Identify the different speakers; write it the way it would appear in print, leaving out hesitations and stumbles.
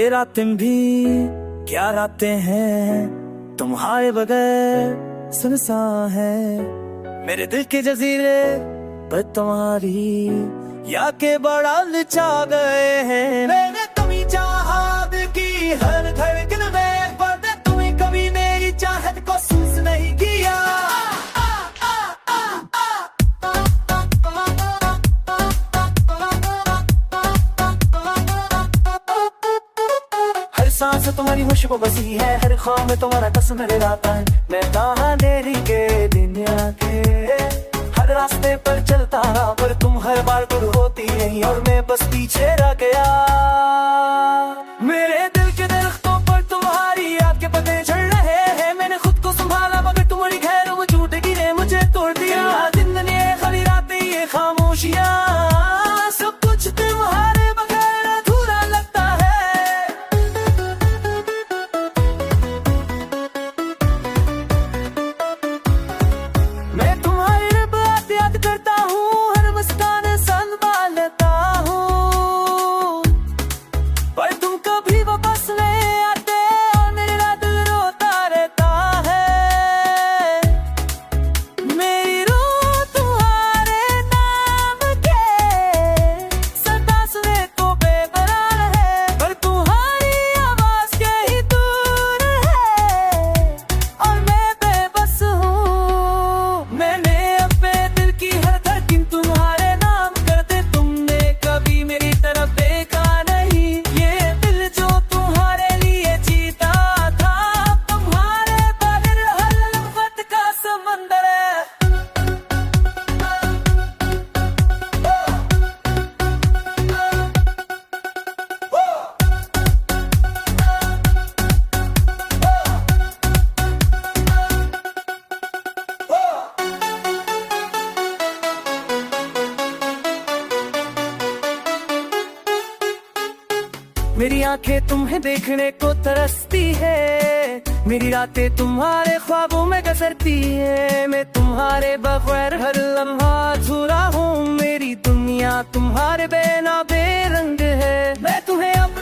Speaker 1: ये रातें भी क्या रातें हैं, तुम्हारे बगैर सुनसान है। मेरे दिल के जजीरे पर तुम्हारी या के बड़ा लचा गए हैं। मैंने कभी चाहत की हर धड़कन में, पर तुम्हें कभी मेरी चाहत को महसूस नहीं किया। हर सांस तुम्हारी खुशबू बसी है, हर ख्वाब में तुम्हारा कसम रहता है। मैं कहाँ देरी के दिन आके हर रास्ते पर चलता रहा, पर तुम हर बार दूर होती नहीं और मैं बस पीछे रह गया। मेरे दिल के दरख्तों पर तुम्हारी याद के पत्ते झड़ रहे हैं। मैंने खुद को संभाला मगर तुम्हारी खैरों में झूठ गिरे मुझे तोड़ दिया। जिंदगी ये खाली रातें, ये खामोशियां, सब कुछ तुम्हारे बगैर अधूरा लगता है। मैं तुम्हारी बात याद करता हूँ, हर मुस्कान संभालता हूँ, पर तुम कभी वापस नहीं आते और मेरा दिल रोता रहता है। मेरी रूह तुम्हारे नाम के सदा सुने तो बेकरार है, पर तुम्हारी आवाज के ही दूर है और मैं बेबस हूँ। मैंने अपने दिल की हर धड़कन तुम्हारे नाम कर दे, तुमने कभी मेरी तरफ देखा नहीं। ये दिल जो तुम्हारे लिए जीता था, तुम्हारे बगैर हर लम्हत का समंदर है। मेरी आंखें तुम्हें देखने को तरसती है, मेरी रातें तुम्हारे ख्वाबों में गुजरती है। मैं तुम्हारे बगैर हर लम्हा अधूरा हूँ, मेरी दुनिया तुम्हारे बिना बेरंग है। मैं तुम्हें अब